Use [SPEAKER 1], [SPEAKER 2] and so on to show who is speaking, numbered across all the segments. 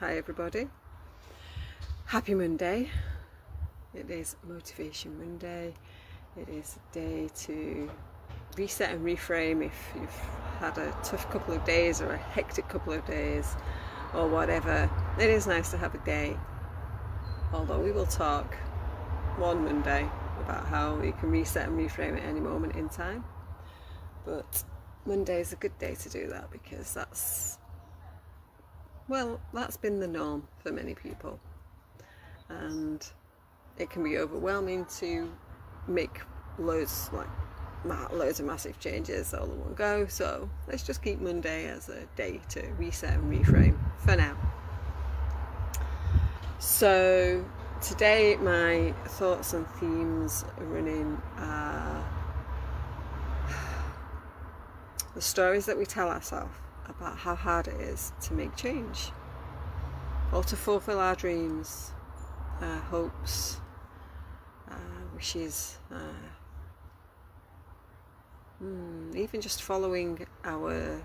[SPEAKER 1] Hi everybody. Happy Monday. It is Motivation Monday. It is a day to reset and reframe if you've had a tough couple of days or a hectic couple of days or whatever. It is nice to have a day. Although we will talk one Monday about how you can reset and reframe at any moment in time. But Monday is a good day to do that because that's been the norm for many people, and it can be overwhelming to make loads of massive changes all in one go. So let's just keep Monday as a day to reset and reframe for now. So today my thoughts and themes running are the stories that we tell ourselves about how hard it is to make change or to fulfill our dreams, our hopes, wishes, even just following our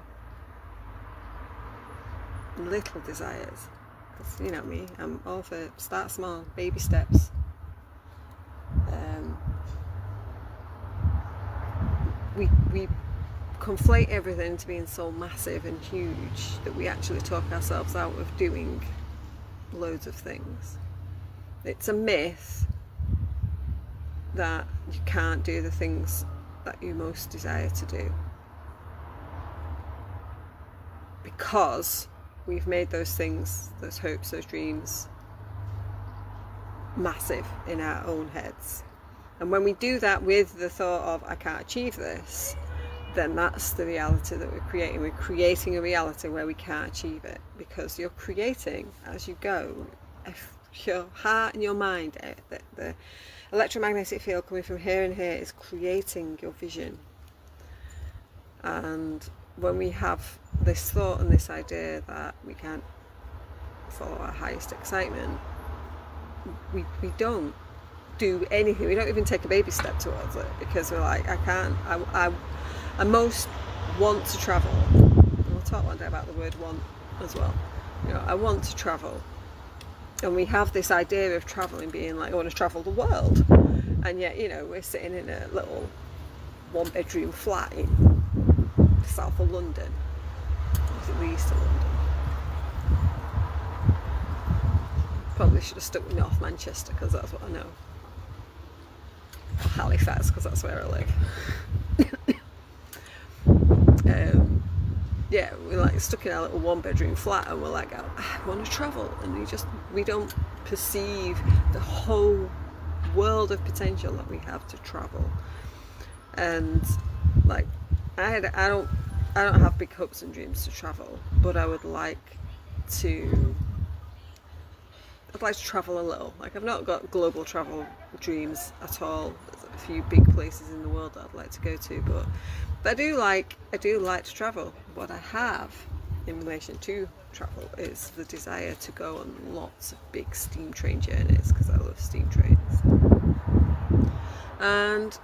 [SPEAKER 1] little desires. Because you know me, I'm all for start small, baby steps. We conflate everything into being so massive and huge that we actually talk ourselves out of doing loads of things. It's a myth that you can't do the things that you most desire to do, because we've made those things, those hopes, those dreams, massive in our own heads. And when we do that with the thought of I can't achieve this, then that's the reality that we're creating. We're creating a reality where we can't achieve it, because you're creating as you go. If your heart and your mind, the electromagnetic field coming from here and here is creating your vision. And when we have this thought and this idea that we can't follow our highest excitement, we don't do anything. We don't even take a baby step towards it, because we're like, I most want to travel. And we'll talk one day about the word want as well. You know, I want to travel. And we have this idea of travelling being like, I want to travel the world. And yet, you know, we're sitting in a little one-bedroom flat in the south of London. Is it the east of London? Probably should have stuck with North Manchester, because that's what I know. Or Halifax, because that's where I live. Yeah, we're like stuck in our little one-bedroom flat, and we're like, oh, I want to travel, and we don't perceive the whole world of potential that we have to travel. And like, I don't have big hopes and dreams to travel, but I'd like to travel a little. Like, I've not got global travel dreams at all. There's a few big places in the world that I'd like to go to, but I do like to travel. What I have in relation to travel is the desire to go on lots of big steam train journeys, because I love steam trains. And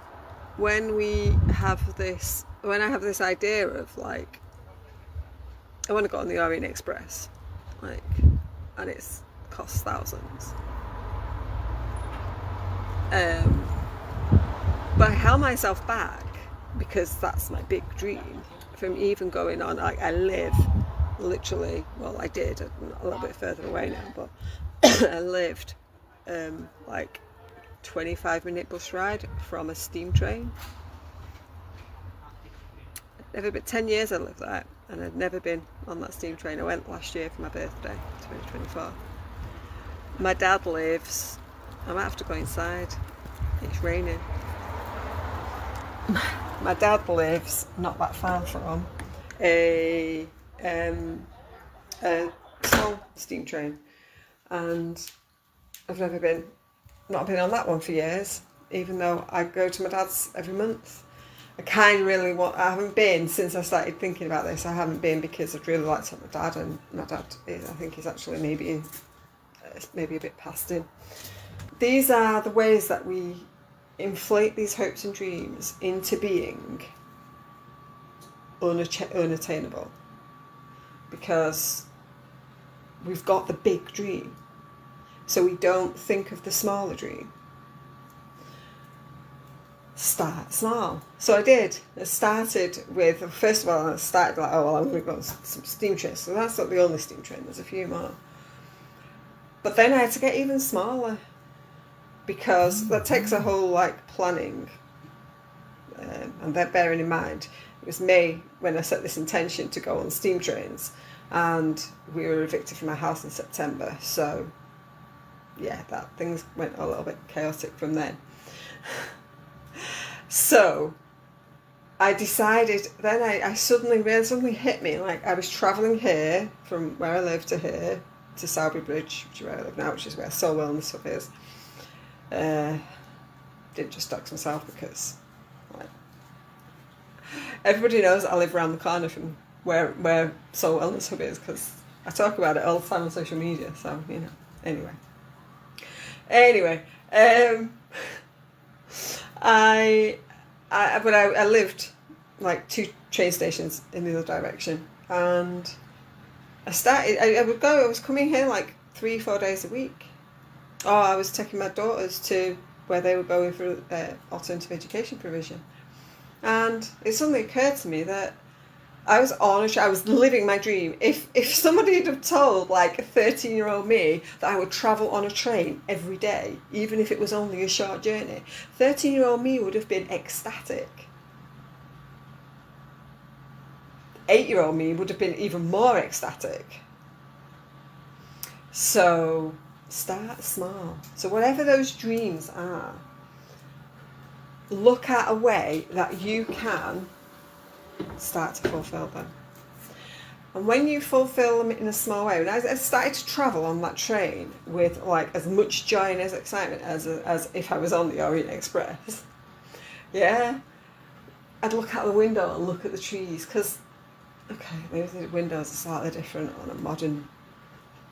[SPEAKER 1] when I have this idea of like, I want to go on the Orient Express, like, and it's costs thousands. But I held myself back, because that's my big dream, from even going on. Like, I live literally, well, I did a little bit further away now, but I lived like 25-minute bus ride from a steam train. Never been 10 years I lived there, and I'd never been on that steam train. I went last year for my birthday, 2024. My dad lives, I might have to go inside, it's raining. My dad lives not that far from a small steam train, and I've not been on that one for years, even though I go to my dad's every month. I haven't been since I started thinking about this. I haven't been because I'd really like to have my dad, and my dad I think is actually maybe a bit past him. These are the ways that we inflate these hopes and dreams into being unattainable, because we've got the big dream, so we don't think of the smaller dream. Start small. So I did. I started with, first of all, I started like, oh, well, I'm going to go on some steam trains. So that's not the only steam train, there's a few more. But then I had to get even smaller, because that takes a whole like planning. And then bearing in mind, it was May when I set this intention to go on steam trains, and we were evicted from our house in September. So yeah, that things went a little bit chaotic from then. So I decided, then I suddenly hit me, like I was travelling here from where I live to here, to Sowerby Bridge, which is where I live now, which is where Soul Wellness Hub is. Didn't just dox myself, because like, everybody knows I live around the corner from where Soul Wellness Hub is, because I talk about it all the time on social media, so, you know, anyway, I lived like 2 train stations in the other direction, and I was coming here like 3-4 days a week. Or I was taking my daughters to where they were going for alternative education provision. And it suddenly occurred to me that I was living my dream. If somebody had have told like a 13-year-old me that I would travel on a train every day, even if it was only a short journey, 13-year-old me would have been ecstatic. 8-year-old me would have been even more ecstatic. So start small. So whatever those dreams are, look at a way that you can start to fulfill them. And when you fulfill them in a small way, and I started to travel on that train with like as much joy and as excitement as if I was on the Orient Express. Yeah, I'd look out the window and look at the trees, because okay, maybe the windows are slightly different on a modern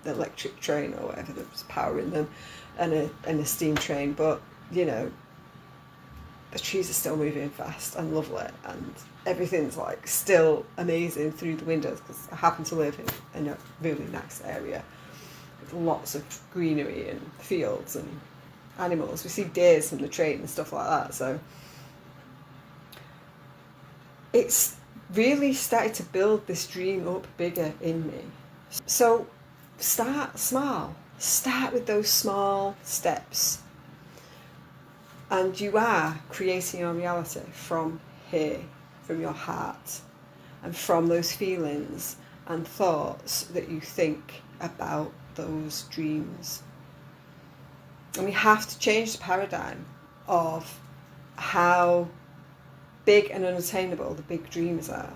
[SPEAKER 1] electric train or whatever that's powering them, and a steam train, but you know, the trees are still moving fast and lovely, and everything's like still amazing through the windows, because I happen to live in a really nice area with lots of greenery and fields and animals. We see deers from the train and stuff like that, so it's really started to build this dream up bigger in me. So start small. Start with those small steps. And you are creating your reality from here, from your heart, and from those feelings and thoughts that you think about those dreams. And we have to change the paradigm of how big and unattainable the big dreams are,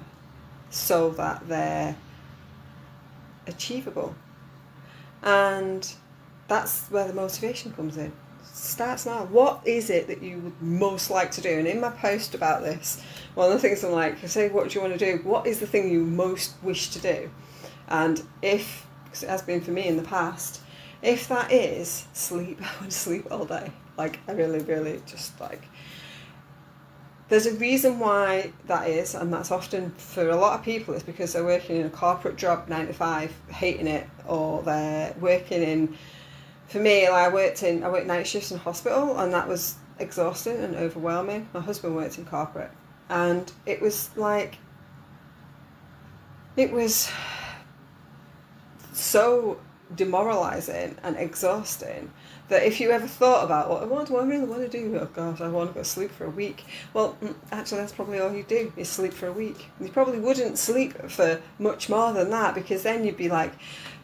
[SPEAKER 1] so that they're achievable. And that's where the motivation comes in. Start small. What is it that you would most like to do? And in my post about this, one of the things I'm like, I say, what do you want to do? What is the thing you most wish to do? And if, because it has been for me in the past, if that is sleep, I want to sleep all day. Like, I really, really just like, there's a reason why that is, and that's often for a lot of people, it's because they're working in a corporate job, 9 to 5, hating it, or they're working in, for me, I worked night shifts in hospital, and that was exhausting and overwhelming. My husband worked in corporate, and it was like, it was so demoralising and exhausting that if you ever thought about what do I really want to do? Oh God, I want to go sleep for a week. Well, actually that's probably all you do, is sleep for a week. You probably wouldn't sleep for much more than that, because then you'd be like,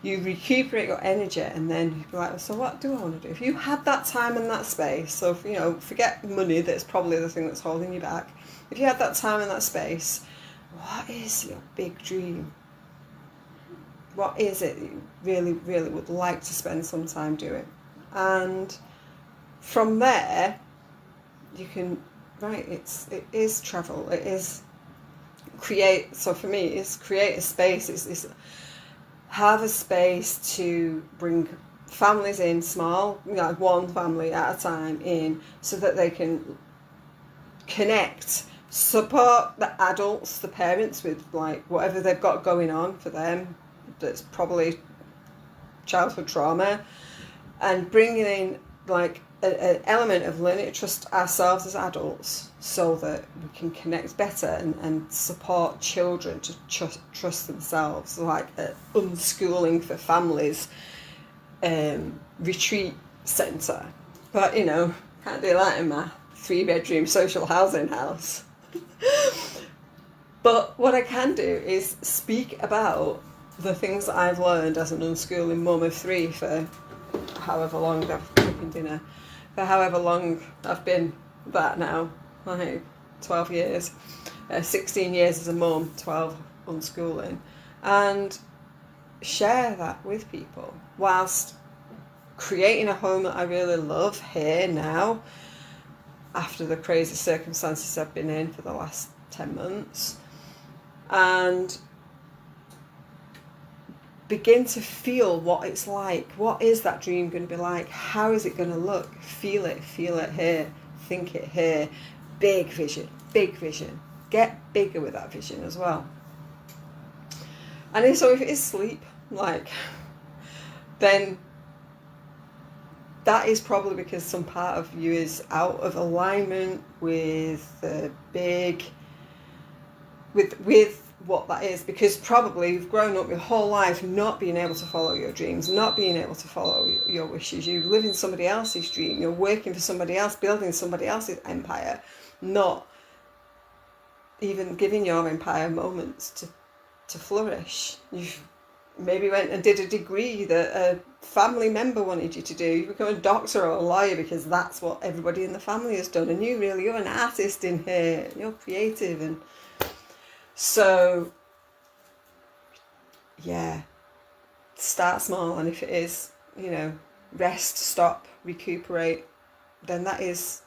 [SPEAKER 1] you recuperate your energy, and then you'd be like, so what do I want to do? If you had that time and that space, so if, you know, forget money, that's probably the thing that's holding you back. If you had that time and that space, what is your big dream? What is it that you really, really would like to spend some time doing? And from there, you can, right, it is travel, it is create, so for me, it's create a space, it's have a space to bring families in, small, you know, one family at a time in, so that they can connect, support the adults, the parents, with like whatever they've got going on for them that's probably childhood trauma, and bringing in like an element of learning to trust ourselves as adults so that we can connect better and support children to trust themselves, like unschooling for families retreat centre. But you know, can't do that in my 3-bedroom social housing house. But what I can do is speak about the things that I've learned as an unschooling mum of 3 for however long I've cooking dinner, for however long I've been that now, like 12 years, 16 years as a mum, 12 unschooling, and share that with people whilst creating a home that I really love here now after the crazy circumstances I've been in for the last 10 months, and begin to feel what it's like. What is that dream going to be like? How is it going to look? Feel it here, think it here. Big vision. Get bigger with that vision as well. And so if it is sleep, like, then that is probably because some part of you is out of alignment with the big, with what that is, because probably you've grown up your whole life not being able to follow your dreams, not being able to follow your wishes. You live in somebody else's dream, you're working for somebody else, building somebody else's empire, not even giving your empire moments to flourish. You've maybe went and did a degree that a family member wanted you to do. You become a doctor or a lawyer because that's what everybody in the family has done, and you're an artist in here, you're creative. And so yeah, start small, and if it is, you know, rest, stop, recuperate, then that is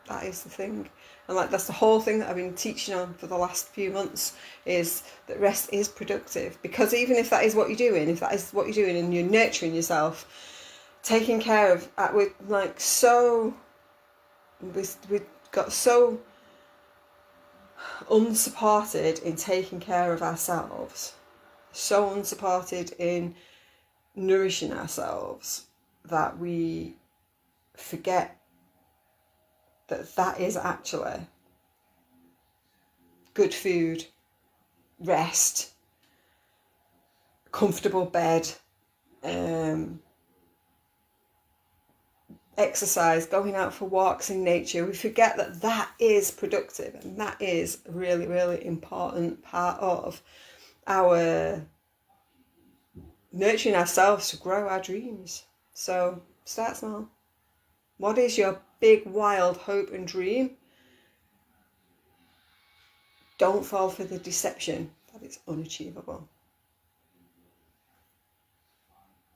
[SPEAKER 1] the thing. And like, that's the whole thing that I've been teaching on for the last few months, is that rest is productive. Because even if that is what you're doing, and you're nurturing yourself, taking care of, we've got so unsupported in taking care of ourselves, so unsupported in nourishing ourselves, that we forget that is actually good food, rest, comfortable bed, exercise, going out for walks in nature. We forget that is productive, and that is a really, really important part of our nurturing ourselves to grow our dreams. So start small. What is your big, wild hope and dream? Don't fall for the deception that it's unachievable.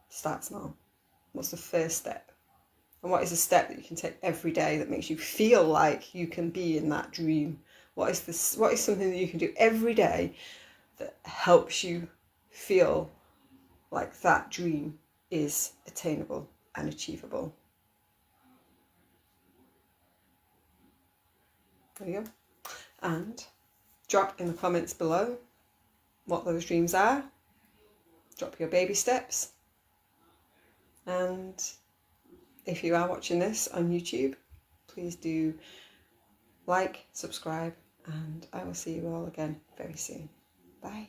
[SPEAKER 1] Start small. What's the first step? And what is a step that you can take every day that makes you feel like you can be in that dream? What is something that you can do every day that helps you feel like that dream is attainable and achievable? There you go. And drop in the comments below what those dreams are. Drop your baby steps. And if you are watching this on YouTube, please do like, subscribe, and I will see you all again very soon. Bye.